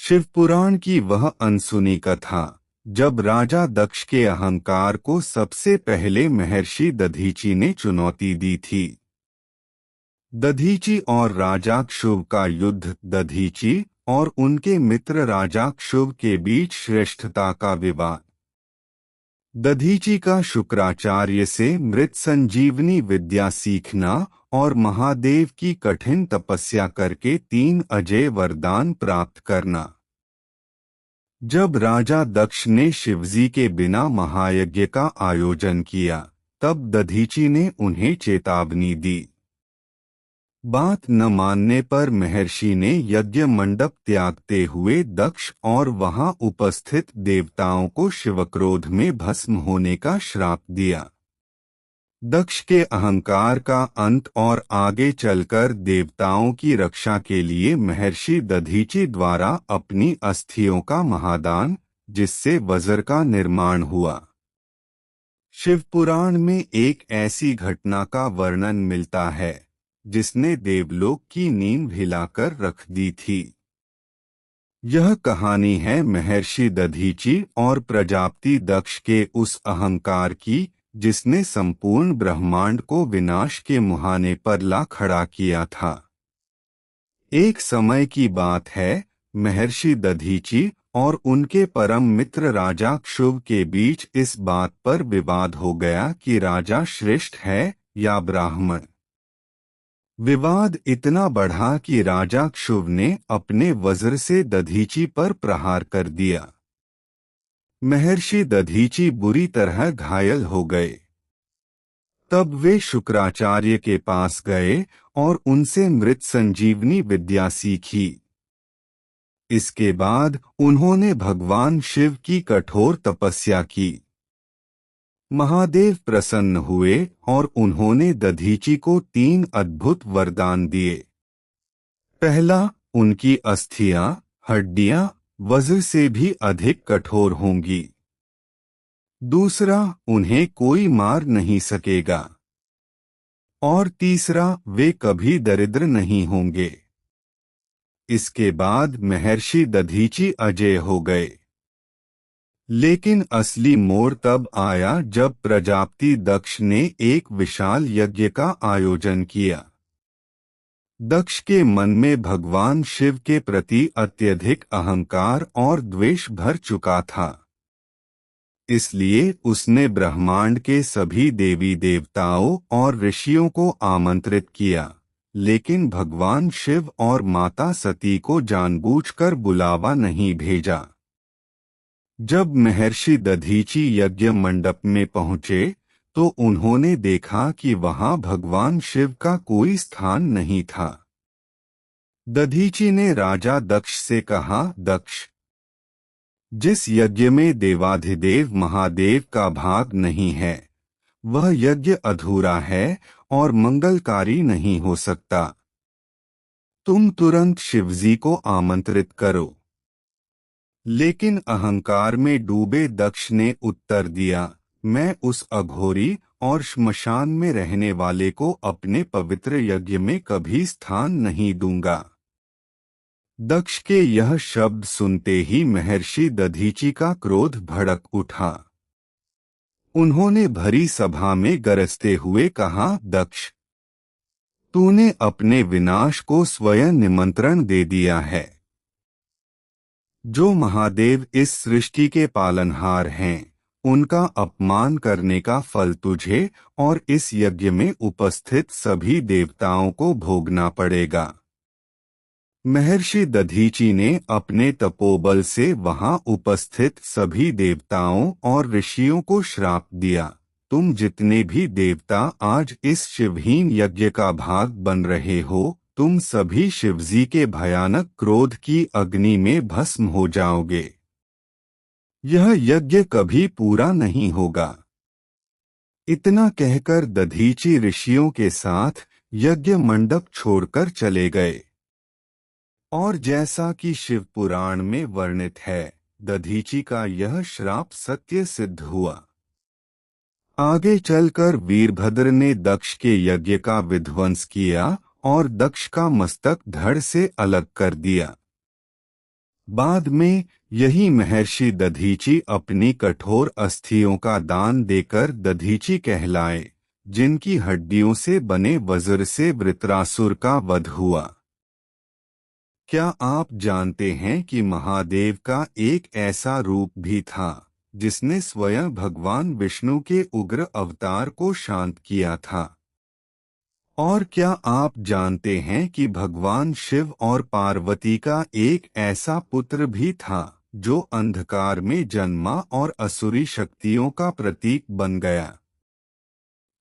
शिवपुराण की वह अनसुनी कथा जब राजा दक्ष के अहंकार को सबसे पहले महर्षि दधीचि ने चुनौती दी थी। दधीचि और राजा क्षुभ का युद्ध। दधीचि और उनके मित्र राजा क्षुभ के बीच श्रेष्ठता का विवाद। दधीचि का शुक्राचार्य से मृत संजीवनी विद्या सीखना और महादेव की कठिन तपस्या करके 3 अजय वरदान प्राप्त करना। जब राजा दक्ष ने शिवजी के बिना महायज्ञ का आयोजन किया, तब दधीचि ने उन्हें चेतावनी दी। बात न मानने पर महर्षि ने यज्ञ मंडप त्यागते हुए दक्ष और वहां उपस्थित देवताओं को शिवक्रोध में भस्म होने का श्राप दिया। दक्ष के अहंकार का अंत और आगे चलकर देवताओं की रक्षा के लिए महर्षि दधीचि द्वारा अपनी अस्थियों का महादान, जिससे वज्र का निर्माण हुआ। शिवपुराण में एक ऐसी घटना का वर्णन मिलता है जिसने देवलोक की नींद हिलाकर रख दी थी। यह कहानी है महर्षि दधीचि और प्रजापति दक्ष के उस अहंकार की जिसने संपूर्ण ब्रह्मांड को विनाश के मुहाने पर ला खड़ा किया था। एक समय की बात है, महर्षि दधीचि और उनके परम मित्र राजा क्षुभ के बीच इस बात पर विवाद हो गया कि राजा श्रेष्ठ है या ब्राह्मण। विवाद इतना बढ़ा कि राजा क्षुभ ने अपने वज्र से दधीचि पर प्रहार कर दिया। महर्षि दधीचि बुरी तरह घायल हो गए। तब वे शुक्राचार्य के पास गए और उनसे मृत संजीवनी विद्या सीखी। इसके बाद उन्होंने भगवान शिव की कठोर तपस्या की। महादेव प्रसन्न हुए और उन्होंने दधीचि को 3 अद्भुत वरदान दिए। पहला, उनकी अस्थियां, हड्डियां वज्र से भी अधिक कठोर होंगी। दूसरा, उन्हें कोई मार नहीं सकेगा। और तीसरा, वे कभी दरिद्र नहीं होंगे। इसके बाद महर्षि दधीचि अजेय हो गए। लेकिन असली मोड़ तब आया जब प्रजापति दक्ष ने एक विशाल यज्ञ का आयोजन किया। दक्ष के मन में भगवान शिव के प्रति अत्यधिक अहंकार और द्वेष भर चुका था। इसलिए उसने ब्रह्मांड के सभी देवी देवताओं और ऋषियों को आमंत्रित किया, लेकिन भगवान शिव और माता सती को जानबूझकर बुलावा नहीं भेजा। जब महर्षि दधीचि यज्ञ मंडप में पहुंचे तो उन्होंने देखा कि वहां भगवान शिव का कोई स्थान नहीं था। दधीचि ने राजा दक्ष से कहा, दक्ष, जिस यज्ञ में देवाधिदेव महादेव का भाग नहीं है, वह यज्ञ अधूरा है और मंगलकारी नहीं हो सकता। तुम तुरंत शिवजी को आमंत्रित करो। लेकिन अहंकार में डूबे दक्ष ने उत्तर दिया, मैं उस अघोरी और श्मशान में रहने वाले को अपने पवित्र यज्ञ में कभी स्थान नहीं दूंगा। दक्ष के यह शब्द सुनते ही महर्षि दधीचि का क्रोध भड़क उठा। उन्होंने भरी सभा में गरजते हुए कहा, दक्ष, तूने अपने विनाश को स्वयं निमंत्रण दे दिया है। जो महादेव इस सृष्टि के पालनहार हैं, उनका अपमान करने का फल तुझे और इस यज्ञ में उपस्थित सभी देवताओं को भोगना पड़ेगा। महर्षि दधीचि ने अपने तपोबल से वहां उपस्थित सभी देवताओं और ऋषियों को श्राप दिया, तुम जितने भी देवता आज इस शिवहीन यज्ञ का भाग बन रहे हो, तुम सभी शिवजी के भयानक क्रोध की अग्नि में भस्म हो जाओगे। यह यज्ञ कभी पूरा नहीं होगा। इतना कहकर दधीचि ऋषियों के साथ यज्ञ मंडप छोड़कर चले गए। और जैसा कि शिव पुराण में वर्णित है, दधीचि का यह श्राप सत्य सिद्ध हुआ। आगे चलकर वीरभद्र ने दक्ष के यज्ञ का विध्वंस किया और दक्ष का मस्तक धड़ से अलग कर दिया। बाद में यही महर्षि दधीची अपनी कठोर अस्थियों का दान देकर दधीची कहलाए, जिनकी हड्डियों से बने वज्र से वृत्रासुर का वध हुआ। क्या आप जानते हैं कि महादेव का एक ऐसा रूप भी था जिसने स्वयं भगवान विष्णु के उग्र अवतार को शांत किया था? और क्या आप जानते हैं कि भगवान शिव और पार्वती का एक ऐसा पुत्र भी था जो अंधकार में जन्मा और असुरी शक्तियों का प्रतीक बन गया?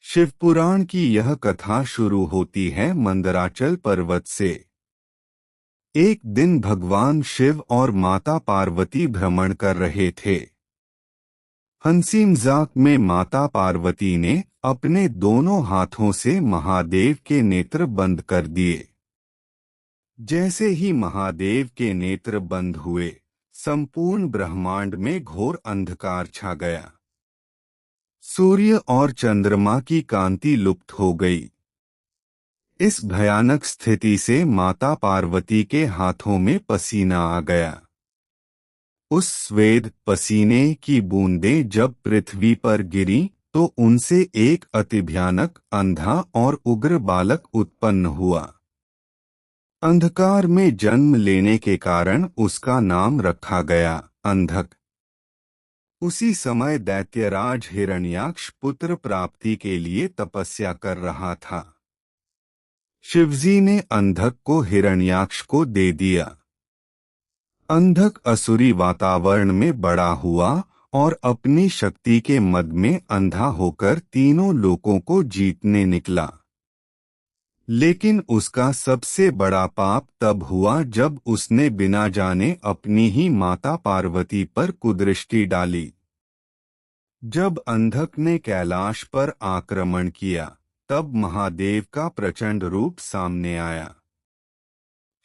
शिवपुराण की यह कथा शुरू होती है मंदराचल पर्वत से। एक दिन भगवान शिव और माता पार्वती भ्रमण कर रहे थे। हंसीमजाक में माता पार्वती ने अपने दोनों हाथों से महादेव के नेत्र बंद कर दिए। जैसे ही महादेव के नेत्र बंद हुए, संपूर्ण ब्रह्मांड में घोर अंधकार छा गया। सूर्य और चंद्रमा की कांति लुप्त हो गई। इस भयानक स्थिति से माता पार्वती के हाथों में पसीना आ गया। उस स्वेद पसीने की बूंदें जब पृथ्वी पर गिरी तो उनसे एक अति भयानक अंधा और उग्र बालक उत्पन्न हुआ। अंधकार में जन्म लेने के कारण उसका नाम रखा गया अंधक। उसी समय दैत्यराज हिरण्याक्ष पुत्र प्राप्ति के लिए तपस्या कर रहा था। शिवजी ने अंधक को हिरण्याक्ष को दे दिया। अंधक असुरी वातावरण में बड़ा हुआ और अपनी शक्ति के मद में अंधा होकर तीनों लोकों को जीतने निकला। लेकिन उसका सबसे बड़ा पाप तब हुआ जब उसने बिना जाने अपनी ही माता पार्वती पर कुदृष्टि डाली। जब अंधक ने कैलाश पर आक्रमण किया, तब महादेव का प्रचंड रूप सामने आया।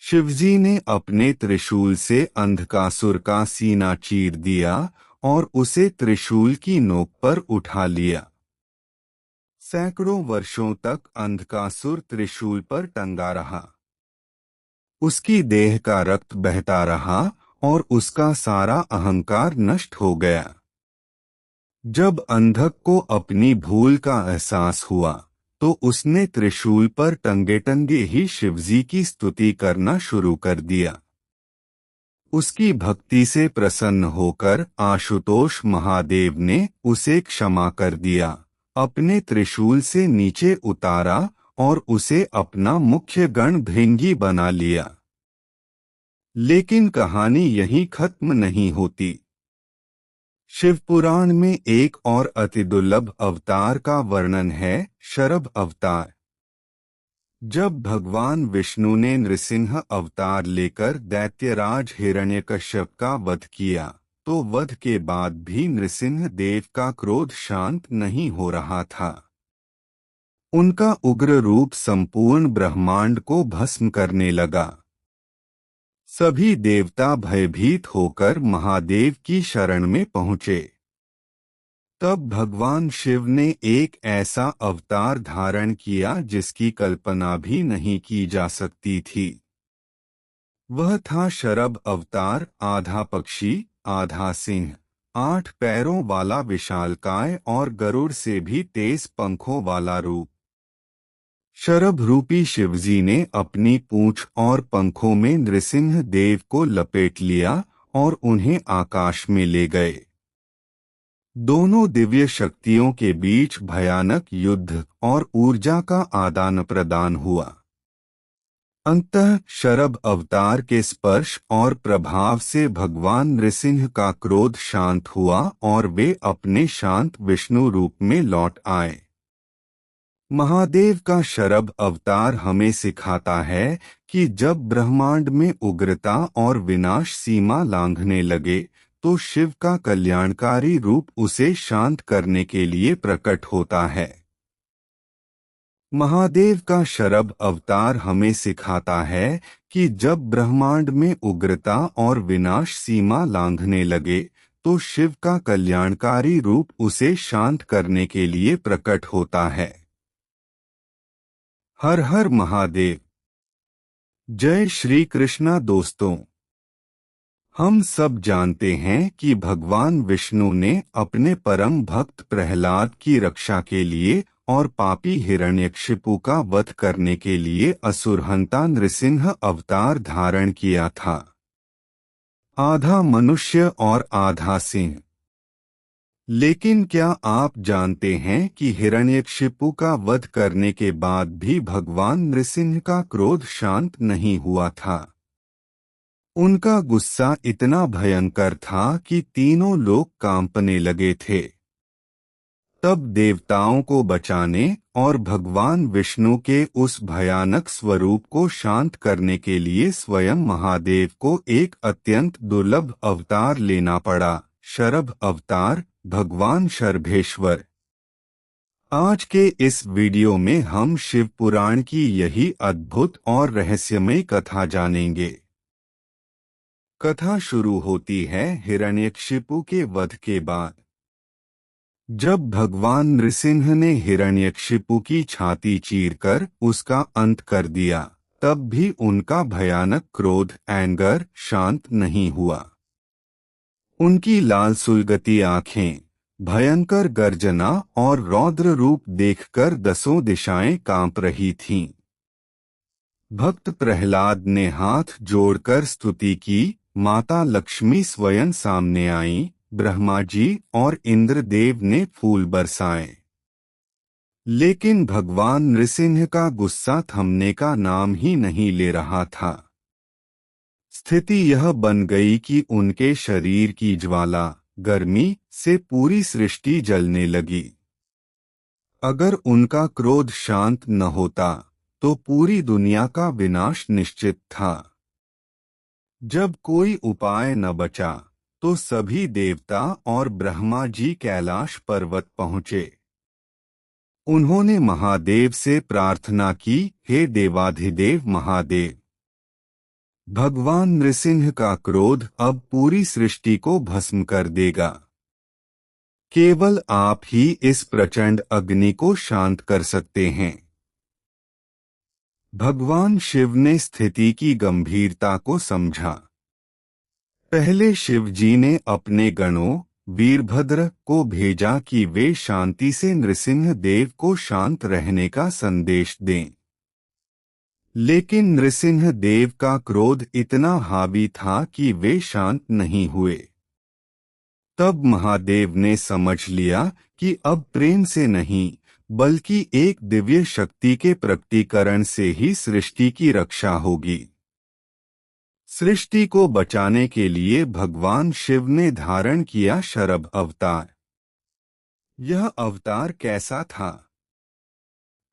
शिवजी ने अपने त्रिशूल से अंधकासुर का सीना चीर दिया और उसे त्रिशूल की नोक पर उठा लिया। सैकड़ों वर्षों तक अंधकासुर त्रिशूल पर टंगा रहा। उसकी देह का रक्त बहता रहा और उसका सारा अहंकार नष्ट हो गया। जब अंधक को अपनी भूल का एहसास हुआ तो उसने त्रिशूल पर टंगे टंगे ही शिवजी की स्तुति करना शुरू कर दिया। उसकी भक्ति से प्रसन्न होकर आशुतोष महादेव ने उसे क्षमा कर दिया, अपने त्रिशूल से नीचे उतारा और उसे अपना मुख्य गण भृंगी बना लिया। लेकिन कहानी यहीं खत्म नहीं होती। शिवपुराण में एक और अति दुर्लभ अवतार का वर्णन है, शरभ अवतार। जब भगवान विष्णु ने नृसिंह अवतार लेकर दैत्यराज हिरण्यकश्यप का वध किया, तो वध के बाद भी नृसिंह देव का क्रोध शांत नहीं हो रहा था। उनका उग्र रूप संपूर्ण ब्रह्मांड को भस्म करने लगा। सभी देवता भयभीत होकर महादेव की शरण में पहुँचे। तब भगवान शिव ने एक ऐसा अवतार धारण किया जिसकी कल्पना भी नहीं की जा सकती थी। वह था शरभ अवतार, आधा पक्षी आधा सिंह, 8 पैरों वाला विशालकाय और गरुड़ से भी तेज पंखों वाला रूप। शरभ रूपी शिवजी ने अपनी पूंछ और पंखों में नृसिंह देव को लपेट लिया और उन्हें आकाश में ले गए। दोनों दिव्य शक्तियों के बीच भयानक युद्ध और ऊर्जा का आदान प्रदान हुआ। अंततः शरभ अवतार के स्पर्श और प्रभाव से भगवान नृसिंह का क्रोध शांत हुआ और वे अपने शांत विष्णु रूप में लौट आए। महादेव का शरभ अवतार हमें सिखाता है कि जब ब्रह्मांड में उग्रता और विनाश सीमा लांघने लगे तो शिव का कल्याणकारी रूप उसे शांत करने के लिए प्रकट होता है। महादेव का शरभ अवतार हमें सिखाता है कि जब ब्रह्मांड में उग्रता और विनाश सीमा लांघने लगे तो शिव का कल्याणकारी रूप उसे शांत करने के लिए प्रकट होता है। हर हर महादेव। जय श्री कृष्णा दोस्तों। हम सब जानते हैं कि भगवान विष्णु ने अपने परम भक्त प्रहलाद की रक्षा के लिए और पापी हिरण्यकशिपु का वध करने के लिए असुरहंता नृसिंह अवतार धारण किया था। आधा मनुष्य और आधा सिंह। लेकिन क्या आप जानते हैं कि हिरण्यकशिपु का वध करने के बाद भी भगवान नृसिंह का क्रोध शांत नहीं हुआ था। उनका गुस्सा इतना भयंकर था कि तीनों लोग कांपने लगे थे। तब देवताओं को बचाने और भगवान विष्णु के उस भयानक स्वरूप को शांत करने के लिए स्वयं महादेव को एक अत्यंत दुर्लभ अवतार लेना पड़ा, शरभ अवतार, भगवान शरभेश्वर। आज के इस वीडियो में हम शिव पुराण की यही अद्भुत और रहस्यमय कथा जानेंगे। कथा शुरू होती है हिरण्यकशिपु के वध के बाद। जब भगवान नृसिंह ने हिरण्यकशिपु की छाती चीरकर उसका अंत कर दिया, तब भी उनका भयानक क्रोध एंगर शांत नहीं हुआ। उनकी लाल सुलगती आंखें, भयंकर गर्जना और रौद्र रूप देखकर दसों दिशाएं कांप रही थीं। भक्त प्रहलाद ने हाथ जोड़कर स्तुति की, माता लक्ष्मी स्वयं सामने आईं, ब्रह्मा जी और इंद्रदेव ने फूल बरसाए। लेकिन भगवान नृसिंह का गुस्सा थमने का नाम ही नहीं ले रहा था। स्थिति यह बन गई कि उनके शरीर की ज्वाला, गर्मी से पूरी सृष्टि जलने लगी। अगर उनका क्रोध शांत न होता तो पूरी दुनिया का विनाश निश्चित था। जब कोई उपाय न बचा तो सभी देवता और ब्रह्मा जी कैलाश पर्वत पहुँचे। उन्होंने महादेव से प्रार्थना की, हे देवाधिदेव महादेव, भगवान नृसिंह का क्रोध अब पूरी सृष्टि को भस्म कर देगा। केवल आप ही इस प्रचंड अग्नि को शांत कर सकते हैं। भगवान शिव ने स्थिति की गंभीरता को समझा। पहले शिव जी ने अपने गणों वीरभद्र को भेजा कि वे शांति से नृसिंह देव को शांत रहने का संदेश दें। लेकिन नृसिंह देव का क्रोध इतना हावी था कि वे शांत नहीं हुए। तब महादेव ने समझ लिया कि अब प्रेम से नहीं बल्कि एक दिव्य शक्ति के प्रकटीकरण से ही सृष्टि की रक्षा होगी। सृष्टि को बचाने के लिए भगवान शिव ने धारण किया शरभ अवतार। यह अवतार कैसा था?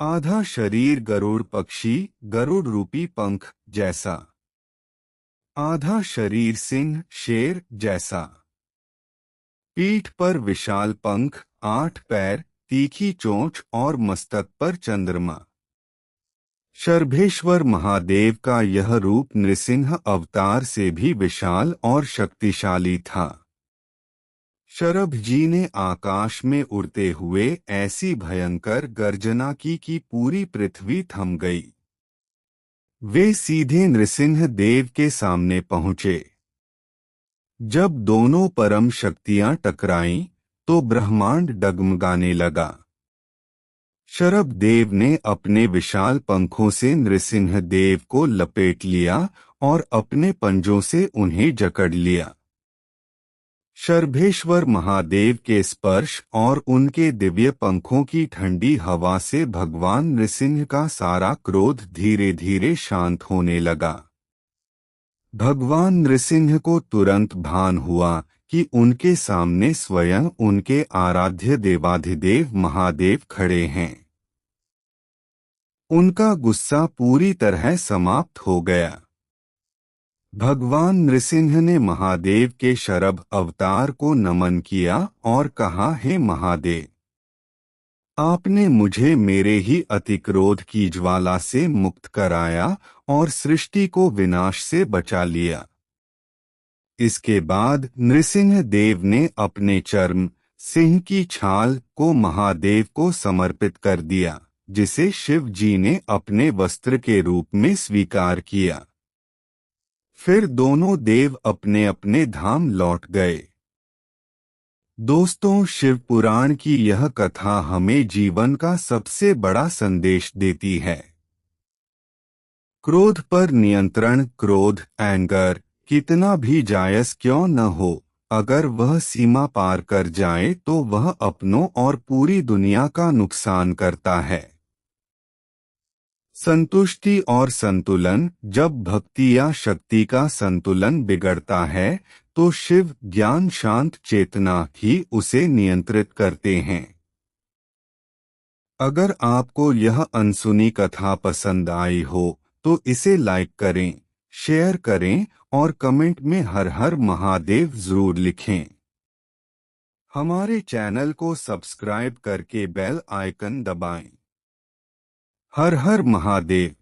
आधा शरीर गरुड़ पक्षी, गरुड़ रूपी पंख जैसा, आधा शरीर सिंह शेर जैसा, पीठ पर विशाल पंख, 8 पैर, तीखी चोंच और मस्तक पर चंद्रमा। शरभेश्वर महादेव का यह रूप नृसिंह अवतार से भी विशाल और शक्तिशाली था। शरभ जी ने आकाश में उड़ते हुए ऐसी भयंकर गर्जना की कि पूरी पृथ्वी थम गई। वे सीधे नृसिंह देव के सामने पहुंचे। जब दोनों परम शक्तियां टकराईं तो ब्रह्मांड डगमगाने लगा। शरभ देव ने अपने विशाल पंखों से नृसिंह देव को लपेट लिया और अपने पंजों से उन्हें जकड़ लिया। शरभेश्वर महादेव के स्पर्श और उनके दिव्य पंखों की ठंडी हवा से भगवान नृसिंह का सारा क्रोध धीरे धीरे शांत होने लगा। भगवान नृसिंह को तुरंत भान हुआ कि उनके सामने स्वयं उनके आराध्य देवाधिदेव महादेव खड़े हैं। उनका गुस्सा पूरी तरह समाप्त हो गया। भगवान नृसिंह ने महादेव के शरभ अवतार को नमन किया और कहा, हे महादेव, आपने मुझे मेरे ही अतिक्रोध की ज्वाला से मुक्त कराया और सृष्टि को विनाश से बचा लिया। इसके बाद नृसिंह देव ने अपने चर्म, सिंह की छाल को महादेव को समर्पित कर दिया, जिसे शिव जी ने अपने वस्त्र के रूप में स्वीकार किया। फिर दोनों देव अपने अपने धाम लौट गए। दोस्तों, शिव पुराण की यह कथा हमें जीवन का सबसे बड़ा संदेश देती है। क्रोध पर नियंत्रण, क्रोध, एंगर, कितना भी जायज क्यों न हो, अगर वह सीमा पार कर जाए तो वह अपनों और पूरी दुनिया का नुकसान करता है। संतुष्टि और संतुलन, जब भक्ति या शक्ति का संतुलन बिगड़ता है तो शिव, ज्ञान, शांत चेतना ही उसे नियंत्रित करते हैं। अगर आपको यह अनसुनी कथा पसंद आई हो तो इसे लाइक करें, शेयर करें और कमेंट में हर हर महादेव जरूर लिखें। हमारे चैनल को सब्सक्राइब करके बेल आइकन दबाएं। हर हर महादेव।